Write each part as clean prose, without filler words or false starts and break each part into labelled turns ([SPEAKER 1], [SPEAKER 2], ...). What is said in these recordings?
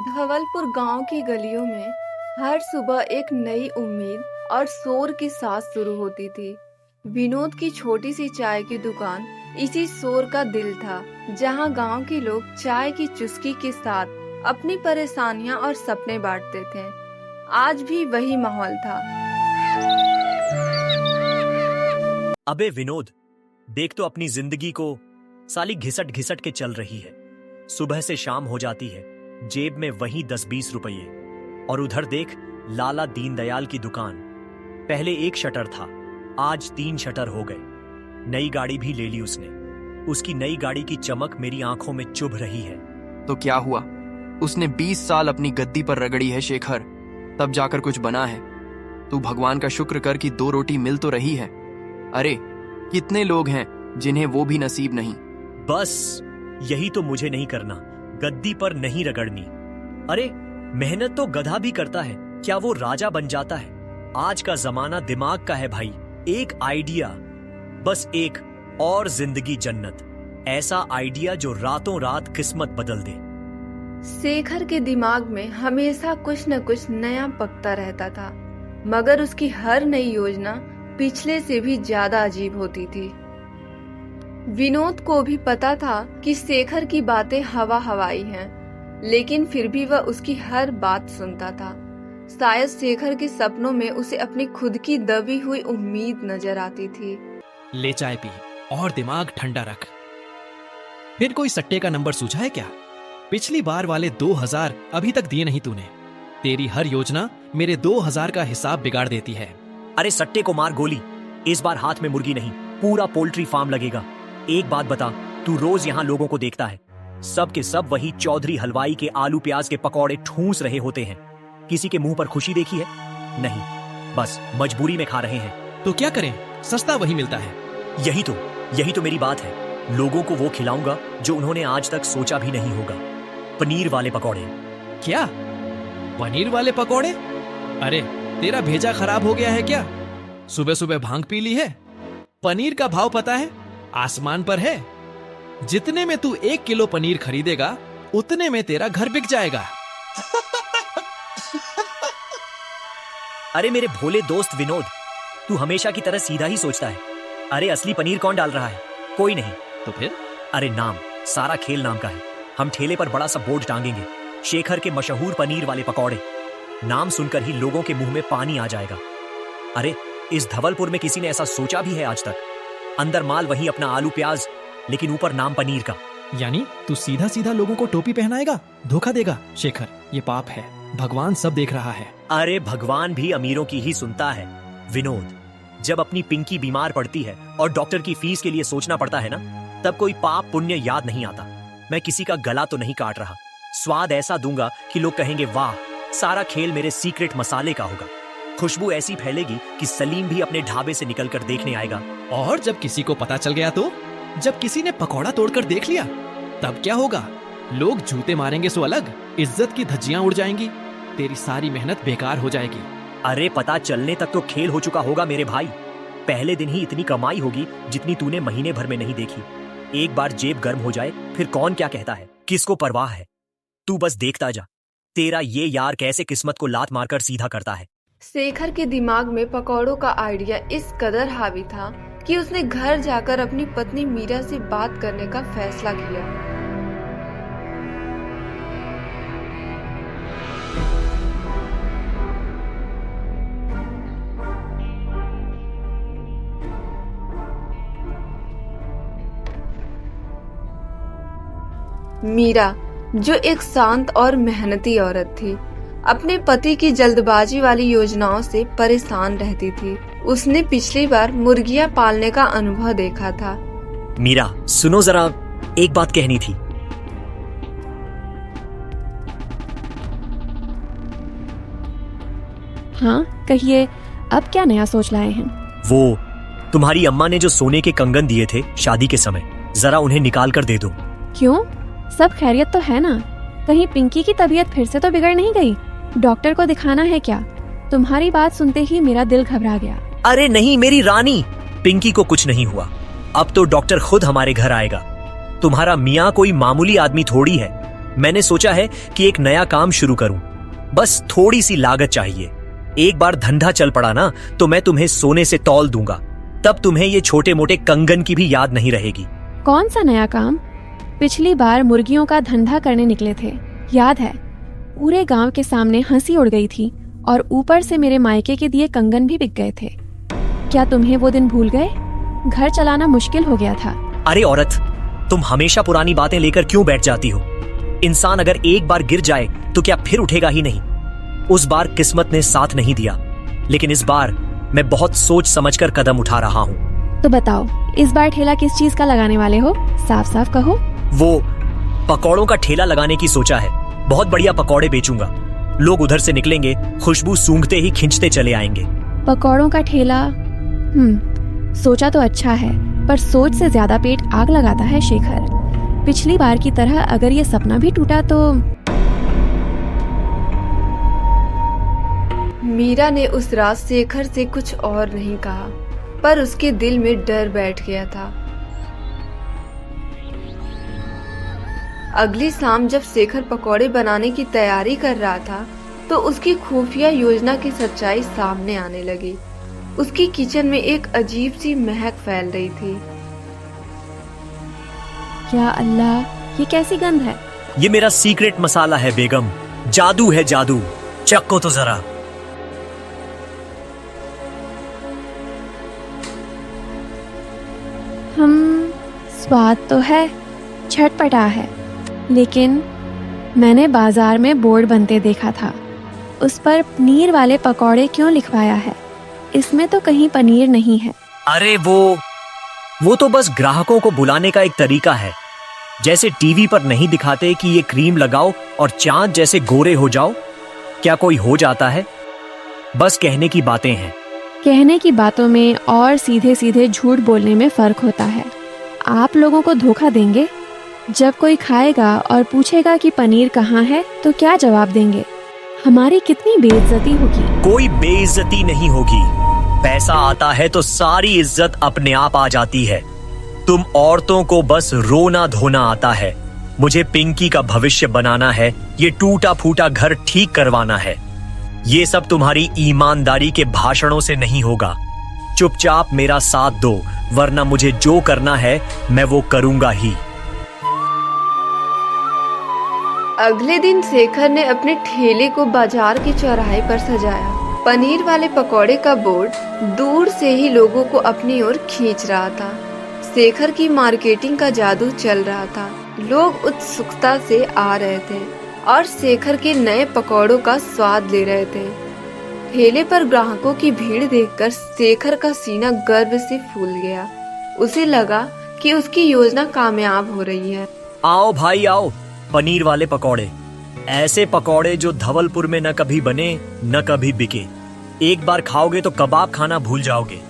[SPEAKER 1] धवलपुर गांव की गलियों में हर सुबह एक नई उम्मीद और शोर की सांस शुरू होती थी। विनोद की छोटी सी चाय की दुकान इसी शोर का दिल था, जहां गांव के लोग चाय की चुस्की के साथ अपनी परेशानियां और सपने बांटते थे। आज भी वही माहौल था।
[SPEAKER 2] अबे विनोद, देख तो अपनी जिंदगी को, साली घिसट घिसट के चल रही है। सुबह से शाम हो जाती है, जेब में वही 10-20 रुपये। और उधर देख, लाला दीनदयाल की दुकान। पहले एक शटर था, आज 3 शटर हो गए। नई गाड़ी भी ले ली उसने। उसकी नई गाड़ी की चमक मेरी आंखों में चुभ रही है।
[SPEAKER 3] तो क्या हुआ? उसने 20 साल अपनी गद्दी पर रगड़ी है शेखर, तब जाकर कुछ बना है। तू भगवान का शुक्र कर कि 2 रोटी मिल तो रही है। अरे कितने लोग हैं जिन्हें वो भी नसीब नहीं।
[SPEAKER 2] बस यही तो मुझे नहीं करना, गद्दी पर नहीं रगड़नी। अरे मेहनत तो गधा भी करता है, क्या वो राजा बन जाता है? आज का जमाना दिमाग का है भाई। एक आइडिया, बस एक, और जिंदगी जन्नत। ऐसा आइडिया जो रातों रात किस्मत बदल दे।
[SPEAKER 1] शेखर के दिमाग में हमेशा कुछ न कुछ नया पकता रहता था, मगर उसकी हर नई योजना पिछले से भी ज्यादा अजीब होती थी। विनोद को भी पता था कि शेखर की बातें हवा हवाई हैं, लेकिन फिर भी वह उसकी हर बात सुनता था। शायद शेखर के सपनों में उसे अपनी खुद की दबी हुई उम्मीद नजर आती थी।
[SPEAKER 4] ले चाय पी और दिमाग ठंडा रख। फिर कोई सट्टे का नंबर सूझा है क्या? पिछली बार वाले 2000 अभी तक दिए नहीं तूने। तेरी हर योजना मेरे 2000 का हिसाब बिगाड़ देती है।
[SPEAKER 2] अरे सट्टे को मार गोली, इस बार हाथ में मुर्गी नहीं, पूरा पोल्ट्री फार्म लगेगा। एक बात बता, तू रोज यहाँ लोगों को देखता है, सब के सब वही चौधरी हलवाई के आलू प्याज के पकौड़े ठूंस रहे होते हैं। किसी के मुंह पर खुशी देखी है? नहीं, बस मजबूरी में खा रहे हैं।
[SPEAKER 4] तो क्या करें, सस्ता वही मिलता है।
[SPEAKER 2] यही तो मेरी बात है। लोगों को वो खिलाऊंगा जो उन्होंने आज तक सोचा भी नहीं होगा। पनीर वाले पकौड़े।
[SPEAKER 4] क्या? पनीर वाले पकौड़े? अरे तेरा भेजा खराब हो गया है क्या? सुबह सुबह भांग पी ली है? पनीर का भाव पता है? आसमान पर है। जितने में तू 1 किलो पनीर खरीदेगा, उतने में तेरा घर बिक जाएगा।
[SPEAKER 2] अरे मेरे भोले दोस्त विनोद, तू हमेशा की तरह सीधा ही सोचता है। अरे असली पनीर कौन डाल रहा है? कोई नहीं।
[SPEAKER 4] तो फिर?
[SPEAKER 2] अरे नाम, सारा खेल नाम का है। हम ठेले पर बड़ा सा बोर्ड टांगेंगे, शेखर के मशहूर पनीर वाले पकौड़े। नाम सुनकर ही लोगों के मुंह में पानी आ जाएगा। अरे इस धवलपुर में किसी ने ऐसा सोचा भी है आज तक? अंदर माल वही अपना आलू प्याज, लेकिन ऊपर नाम पनीर का।
[SPEAKER 4] यानी तू सीधा सीधा लोगों को टोपी पहनाएगा, धोखा देगा? शेखर, ये पाप है, भगवान सब देख रहा है।
[SPEAKER 2] अरे भगवान भी अमीरों की ही सुनता है विनोद। जब अपनी पिंकी बीमार पड़ती है और डॉक्टर की फीस के लिए सोचना पड़ता है ना, तब कोई पाप पुण्य याद नहीं आता। मैं किसी का गला तो नहीं काट रहा, स्वाद ऐसा दूंगा कि लोग कहेंगे वाह, सारा खेल मेरे सीक्रेट मसाले का होगा। खुशबू ऐसी फैलेगी कि सलीम भी अपने ढाबे से निकलकर देखने आएगा।
[SPEAKER 4] और जब किसी को पता चल गया तो? जब किसी ने पकौड़ा तोड़कर देख लिया, तब क्या होगा? लोग जूते मारेंगे सो अलग, इज्जत की धज्जियां उड़ जाएंगी, तेरी सारी मेहनत बेकार हो जाएगी।
[SPEAKER 2] अरे पता चलने तक तो खेल हो चुका होगा मेरे भाई। पहले दिन ही इतनी कमाई होगी जितनी तूने महीने भर में नहीं देखी। एक बार जेब गर्म हो जाए, फिर कौन क्या कहता है, किसको परवाह है? तू बस देखता जा, तेरा ये यार कैसे किस्मत को लात मारकर सीधा करता है।
[SPEAKER 1] शेखर के दिमाग में पकौड़ों का आइडिया इस कदर हावी था कि उसने घर जाकर अपनी पत्नी मीरा से बात करने का फैसला किया। मीरा, जो एक शांत और मेहनती औरत थी, अपने पति की जल्दबाजी वाली योजनाओं से परेशान रहती थी। उसने पिछली बार मुर्गियां पालने का अनुभव देखा था।
[SPEAKER 2] मीरा सुनो जरा, एक बात कहनी थी।
[SPEAKER 5] हाँ कहिए, अब क्या नया सोच लाए हैं?
[SPEAKER 2] वो तुम्हारी अम्मा ने जो सोने के कंगन दिए थे शादी के समय, जरा उन्हें निकाल कर दे दो।
[SPEAKER 5] क्यों, सब खैरियत तो है ना? कहीं पिंकी की तबीयत फिर से तो बिगड़ नहीं गई? डॉक्टर को दिखाना है क्या? तुम्हारी बात सुनते ही मेरा दिल घबरा गया।
[SPEAKER 2] अरे नहीं मेरी रानी, पिंकी को कुछ नहीं हुआ। अब तो डॉक्टर खुद हमारे घर आएगा। तुम्हारा मियाँ कोई मामूली आदमी थोड़ी है। मैंने सोचा है कि एक नया काम शुरू करूं। बस थोड़ी सी लागत चाहिए। एक बार धंधा चल पड़ा ना तो मैं तुम्हें सोने से तौल दूंगा। तब तुम्हें ये छोटे मोटे कंगन की भी याद नहीं रहेगी।
[SPEAKER 5] कौन सा नया काम? पिछली बार मुर्गियों का धंधा करने निकले थे, याद है? पूरे गांव के सामने हंसी उड़ गई थी और ऊपर से मेरे मायके के दिए कंगन भी बिक गए थे। क्या तुम्हें वो दिन भूल गए? घर चलाना मुश्किल हो गया था।
[SPEAKER 2] अरे औरत, तुम हमेशा पुरानी बातें लेकर क्यों बैठ जाती हो? इंसान अगर एक बार गिर जाए तो क्या फिर उठेगा ही नहीं? उस बार किस्मत ने साथ नहीं दिया, लेकिन इस बार मैं बहुत सोच समझकर कदम उठा रहा हूँ।
[SPEAKER 5] तो बताओ, इस बार ठेला किस चीज का लगाने वाले हो? साफ साफ कहो।
[SPEAKER 2] वो पकौड़ों का ठेला लगाने की सोचा है। बहुत बढ़िया पकौड़े बेचूंगा। लोग उधर से निकलेंगे, खुशबू सूंघते ही खिंचते चले आएंगे।
[SPEAKER 5] पकौड़ों का ठेला? सोचा तो अच्छा है, पर सोच से ज्यादा पेट आग लगाता है शेखर। पिछली बार की तरह अगर ये सपना भी टूटा तो।
[SPEAKER 1] मीरा ने उस रात शेखर से कुछ और नहीं कहा, पर उसके दिल में डर बैठ गया था। अगली शाम जब शेखर पकौड़े बनाने की तैयारी कर रहा था तो उसकी खुफिया योजना की सच्चाई सामने आने लगी। उसकी किचन में एक अजीब सी महक फैल रही थी।
[SPEAKER 5] या अल्लाह, ये कैसी गंध है?
[SPEAKER 2] ये मेरा सीक्रेट मसाला है बेगम। जादू है जादू। चक्को तो जरा।
[SPEAKER 5] स्वाद तो है, छटपटा है, लेकिन मैंने बाजार में बोर्ड बनते देखा था। उस पर पनीर वाले पकौड़े क्यों लिखवाया है? इसमें तो कहीं पनीर नहीं है।
[SPEAKER 2] अरे वो तो बस ग्राहकों को बुलाने का एक तरीका है। जैसे टीवी पर नहीं दिखाते कि ये क्रीम लगाओ और चांद जैसे गोरे हो जाओ। क्या कोई हो जाता है? बस कहने की बातें हैं।
[SPEAKER 5] कहने की बातों में और सीधे सीधे झूठ बोलने में फर्क होता है। आप लोगों को धोखा देंगे? जब कोई खाएगा और पूछेगा कि पनीर कहाँ है तो क्या जवाब देंगे? हमारी कितनी बेइज्जती होगी।
[SPEAKER 2] कोई बेइज्जती नहीं होगी। पैसा आता है तो सारी इज्जत अपने आप आ जाती है। तुम औरतों को बस रोना धोना आता है। मुझे पिंकी का भविष्य बनाना है। ये टूटा फूटा घर ठीक करवाना है। ये सब तुम्हारी ईमानदारी के भाषणों से नहीं होगा। चुपचाप मेरा साथ दो, वरना मुझे जो करना है मैं वो करूंगा ही।
[SPEAKER 1] अगले दिन शेखर ने अपने ठेले को बाजार के चौराहे पर सजाया। पनीर वाले पकौड़े का बोर्ड दूर से ही लोगों को अपनी ओर खींच रहा था। शेखर की मार्केटिंग का जादू चल रहा था। लोग उत्सुकता से आ रहे थे और शेखर के नए पकौड़ों का स्वाद ले रहे थे। ठेले पर ग्राहकों की भीड़ देखकर शेखर का सीना गर्व से फूल गया। उसे लगा कि उसकी योजना कामयाब हो रही है।
[SPEAKER 2] आओ भाई आओ, पनीर वाले पकौड़े। ऐसे पकौड़े जो धवलपुर में न कभी बने न कभी बिके। एक बार खाओगे तो कबाब खाना भूल जाओगे।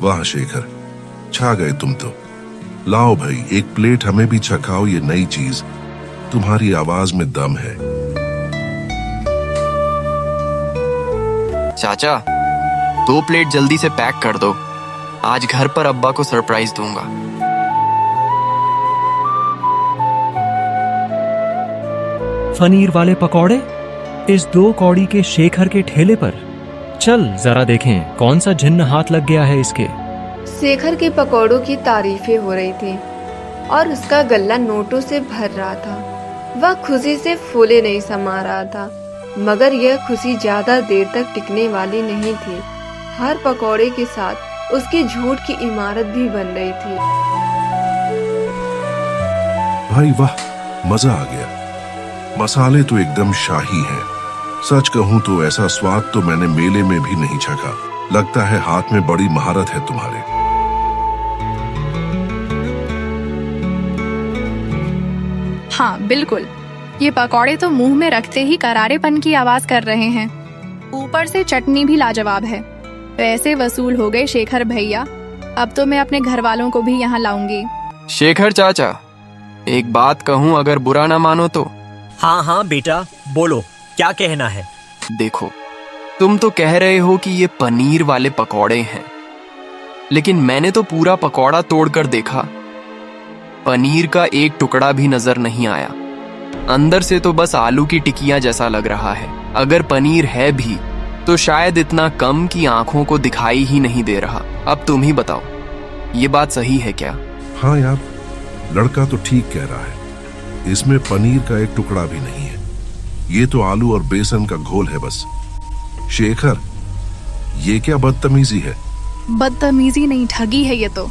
[SPEAKER 6] वाह शेखर, छा गए तुम तो। लाओ भाई, एक प्लेट हमें भी चखाओ ये नई चीज। तुम्हारी आवाज में दम है।
[SPEAKER 3] चाचा, 2 प्लेट जल्दी से पैक कर दो। आज घर पर अब्बा को सरप्राइज दूंगा।
[SPEAKER 7] पनीर वाले पकौड़े इस 2 कौड़ी के शेखर के ठेले पर। चल जरा देखें कौन सा जिन्न हाथ लग गया है इसके।
[SPEAKER 1] शेखर के पकौड़ों की तारीफें हो रही थी और उसका गल्ला नोटों से भर रहा था। वह खुशी से फूले नहीं समा रहा था, मगर यह खुशी ज्यादा देर तक टिकने वाली नहीं थी। हर पकौड़े के साथ उसकी झूठ की इमारत भी बन रही थी।
[SPEAKER 6] भाई वाह, मजा आ गया। मसाले तो एकदम शाही हैं। सच कहूं तो ऐसा स्वाद तो मैंने मेले में भी नहीं चखा। लगता है हाथ में बड़ी महारत है तुम्हारे।
[SPEAKER 8] हाँ बिल्कुल, ये पकौड़े तो मुंह में रखते ही करारेपन की आवाज कर रहे हैं। ऊपर से चटनी भी लाजवाब है। पैसे वसूल हो गए शेखर भैया। अब तो मैं अपने घर वालों को भी यहाँ लाऊंगी।
[SPEAKER 3] शेखर चाचा, एक बात कहूँ अगर बुरा ना मानो तो।
[SPEAKER 2] हाँ हाँ बेटा, बोलो क्या कहना है।
[SPEAKER 3] देखो, तुम तो कह रहे हो कि ये पनीर वाले पकौड़े हैं, लेकिन मैंने तो पूरा पकौड़ा तोड़कर देखा। पनीर का एक टुकड़ा भी नजर नहीं आया। अंदर से तो बस आलू की टिकिया जैसा लग रहा है। अगर पनीर है भी तो शायद इतना कम कि आंखों को दिखाई ही नहीं दे रहा। अब तुम ही बताओ, ये बात सही है क्या?
[SPEAKER 6] हाँ यार, लड़का तो ठीक कह रहा है। इसमें पनीर का एक टुकड़ा भी नहीं है। ये तो आलू और बेसन का घोल है बस। शेखर, ये क्या बदतमीजी है?
[SPEAKER 8] बदतमीजी नहीं, ठगी है ये तो।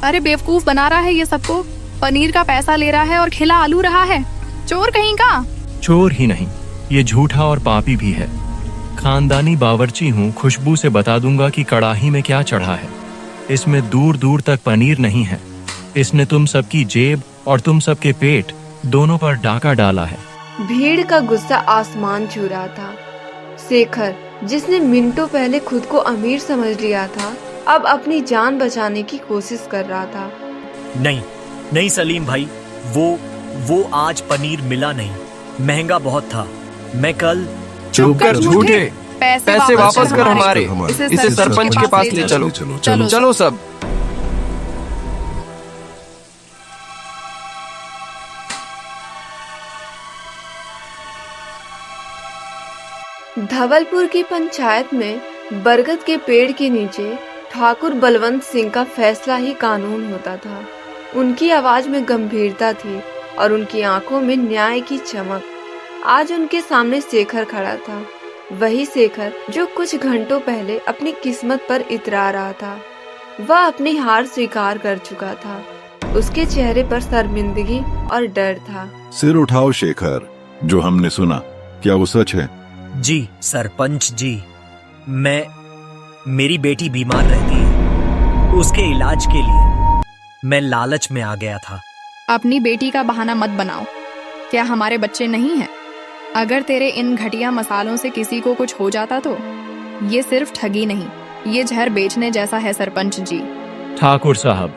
[SPEAKER 8] अरे बेवकूफ बना रहा है ये सबको। पनीर का पैसा ले रहा है और खिला आलू रहा है। चोर कहीं का।
[SPEAKER 7] चोर ही नहीं, ये झूठा और पापी भी है। खानदानी बावर्ची हूँ, खुशबू से बता दूंगा कि कड़ाही में क्या चढ़ा है। इसमें दूर दूर तक पनीर नहीं है। इसने तुम सबकी जेब और तुम सबके पेट दोनों पर डाका डाला है।
[SPEAKER 1] भीड़ का गुस्सा आसमान छू रहा था। शेखर, जिसने मिनटों पहले खुद को अमीर समझ लिया था, अब अपनी जान बचाने की कोशिश कर रहा था।
[SPEAKER 2] नहीं नहीं सलीम भाई, वो आज पनीर मिला नहीं। महंगा बहुत था। मैं कल
[SPEAKER 3] चुप कर झूठे। पैसे वापस कर हमारे।
[SPEAKER 6] हमारे।
[SPEAKER 3] इसे सरपंच के पास ले चलो।
[SPEAKER 8] चलो।
[SPEAKER 3] चलो सब।
[SPEAKER 1] धवलपुर की पंचायत में बरगद के पेड़ के नीचे ठाकुर बलवंत सिंह का फैसला ही कानून होता था। उनकी आवाज में गंभीरता थी और उनकी आंखों में न्याय की चमक। आज उनके सामने शेखर खड़ा था, वही शेखर जो कुछ घंटों पहले अपनी किस्मत पर इतरा रहा था। वह अपनी हार स्वीकार कर चुका था। उसके चेहरे पर शर्मिंदगी और डर था।
[SPEAKER 9] सिर उठाओ शेखर, जो हमने सुना क्या वो सच है?
[SPEAKER 2] जी सरपंच जी, मेरी बेटी बीमार रहती है। उसके इलाज के लिए मैं लालच में आ गया था।
[SPEAKER 8] अपनी बेटी का बहाना मत बनाओ। क्या हमारे बच्चे नहीं हैं? अगर तेरे इन घटिया मसालों से किसी को कुछ हो जाता तो? ये सिर्फ ठगी नहीं, ये जहर बेचने जैसा है सरपंच जी।
[SPEAKER 7] ठाकुर साहब,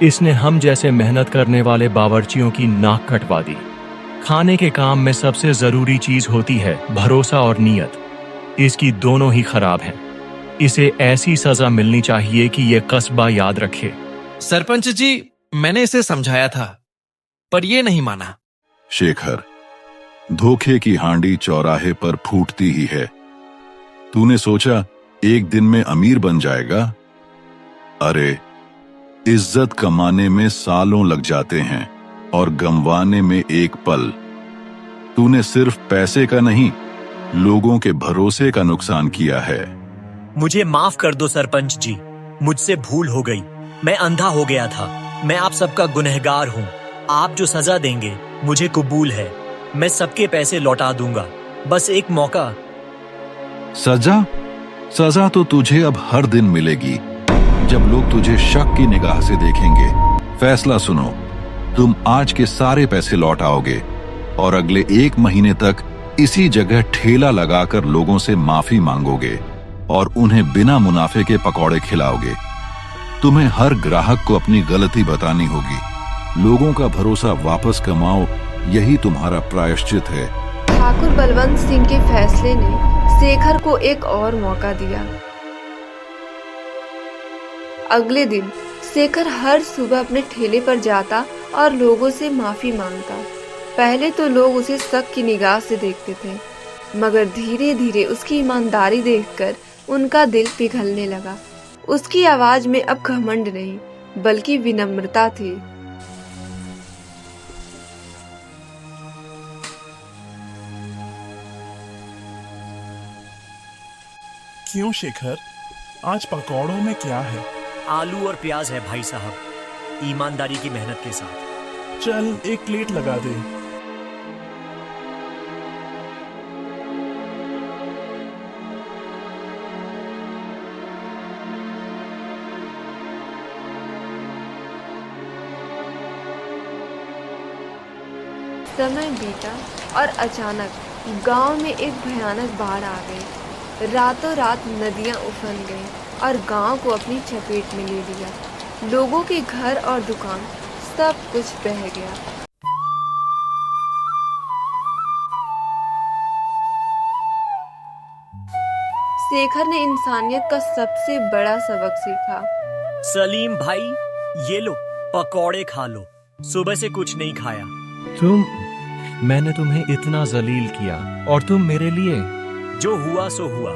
[SPEAKER 7] इसने हम जैसे मेहनत करने वाले बावर्चियों की नाक कटवा दी। खाने के काम में सबसे जरूरी चीज होती है भरोसा और नीयत। इसकी दोनों ही खराब हैं। इसे ऐसी सजा मिलनी चाहिए कि ये कस्बा याद रखे।
[SPEAKER 4] सरपंच जी, मैंने इसे समझाया था पर ये नहीं माना।
[SPEAKER 9] शेखर, धोखे की हांडी चौराहे पर फूटती ही है। तूने सोचा एक दिन में अमीर बन जाएगा? अरे, इज्जत कमाने में सालों लग जाते हैं और गंवाने में एक पल। तूने सिर्फ पैसे का नहीं, लोगों के भरोसे का नुकसान किया है।
[SPEAKER 2] मुझे माफ कर दो सरपंच जी, मुझसे भूल हो गई। मैं अंधा हो गया था। मैं आप सबका गुनहगार हूँ। आप जो सजा देंगे मुझे कबूल है। मैं सबके पैसे लौटा दूंगा, बस एक मौका।
[SPEAKER 9] सजा? सजा तो तुझे अब हर दिन मिलेगी, जब लोग तुझे शक की निगाह से देखेंगे। फैसला सुनो, तुम आज के सारे पैसे लौटाओगे और अगले 1 महीने तक इसी जगह ठेला लगाकर लोगों से माफी मांगोगे और उन्हें बिना मुनाफे के पकौड़े खिलाओगे। तुम्हें हर ग्राहक को अपनी गलती बतानी होगी। लोगों का भरोसा वापस कमाओ, यही तुम्हारा प्रायश्चित है।
[SPEAKER 1] ठाकुर बलवंत सिंह के फैसले ने शेखर को एक और मौका दिया। अगले दिन शेखर हर सुबह अपने ठेले पर जाता और लोगों से माफी मांगता। पहले तो लोग उसे शक की निगाह से देखते थे, मगर धीरे धीरे उसकी ईमानदारी देखकर उनका दिल पिघलने लगा। उसकी आवाज में अब घमंड नहीं बल्कि विनम्रता थी।
[SPEAKER 10] क्यों शेखर, आज पकौड़ों में क्या है?
[SPEAKER 2] आलू और प्याज है भाई साहब, ईमानदारी की मेहनत के साथ।
[SPEAKER 10] चल एक प्लेट लगा दे।
[SPEAKER 1] समय बीता और अचानक गांव में एक भयानक बाढ़ आ गई। रातों रात नदियां उफन गईं और गांव को अपनी चपेट में ले लिया। लोगों के घर और दुकान सब कुछ बह गया। शेखर ने इंसानियत का सबसे बड़ा सबक सीखा।
[SPEAKER 2] सलीम भाई, ये लो पकौड़े खा लो, सुबह से कुछ नहीं खाया।
[SPEAKER 7] मैंने तुम्हें इतना जलील किया और तुम मेरे लिए।
[SPEAKER 2] जो हुआ सो हुआ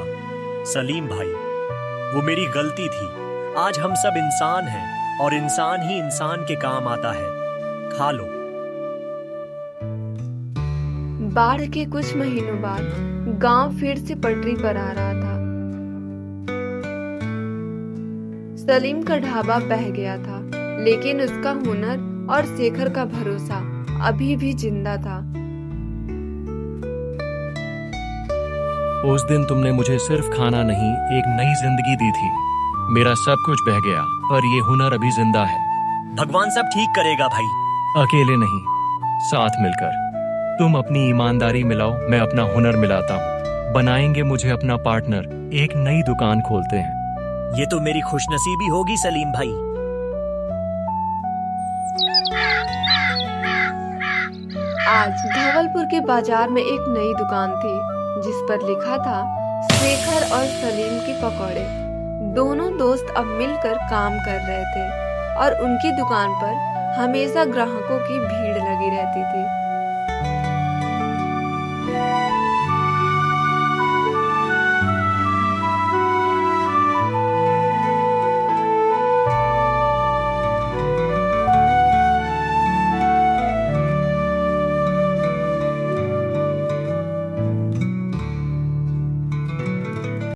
[SPEAKER 2] सलीम भाई, वो मेरी गलती थी। आज हम सब इंसान हैं और इंसान ही इंसान के काम आता है। खा लो।
[SPEAKER 1] बाढ़ के कुछ महीनों बाद गांव फिर से पटरी पर आ रहा था। सलीम का ढाबा बह गया था, लेकिन उसका हुनर और शेखर का भरोसा अभी भी जिंदा था।
[SPEAKER 7] उस दिन तुमने मुझे सिर्फ खाना नहीं, एक नई जिंदगी दी थी। मेरा सब कुछ बह गया, पर ये हुनर अभी जिंदा है।
[SPEAKER 2] भगवान सब ठीक करेगा भाई।
[SPEAKER 7] अकेले नहीं, साथ मिलकर। तुम अपनी ईमानदारी मिलाओ, मैं अपना हुनर मिलाता हूँ। बनाएंगे मुझे अपना पार्टनर, एक नई दुकान खोलते हैं।
[SPEAKER 2] ये तो मेरी खुशनसीबी होगी सलीम भाई।
[SPEAKER 1] आज धवलपुर के बाजार में एक नई दुकान थी, जिस पर लिखा था शेखर और सलीम के पकौड़े। दोनों दोस्त अब मिलकर काम कर रहे थे और उनकी दुकान पर हमेशा ग्राहकों की भीड़ लगी रहती थी।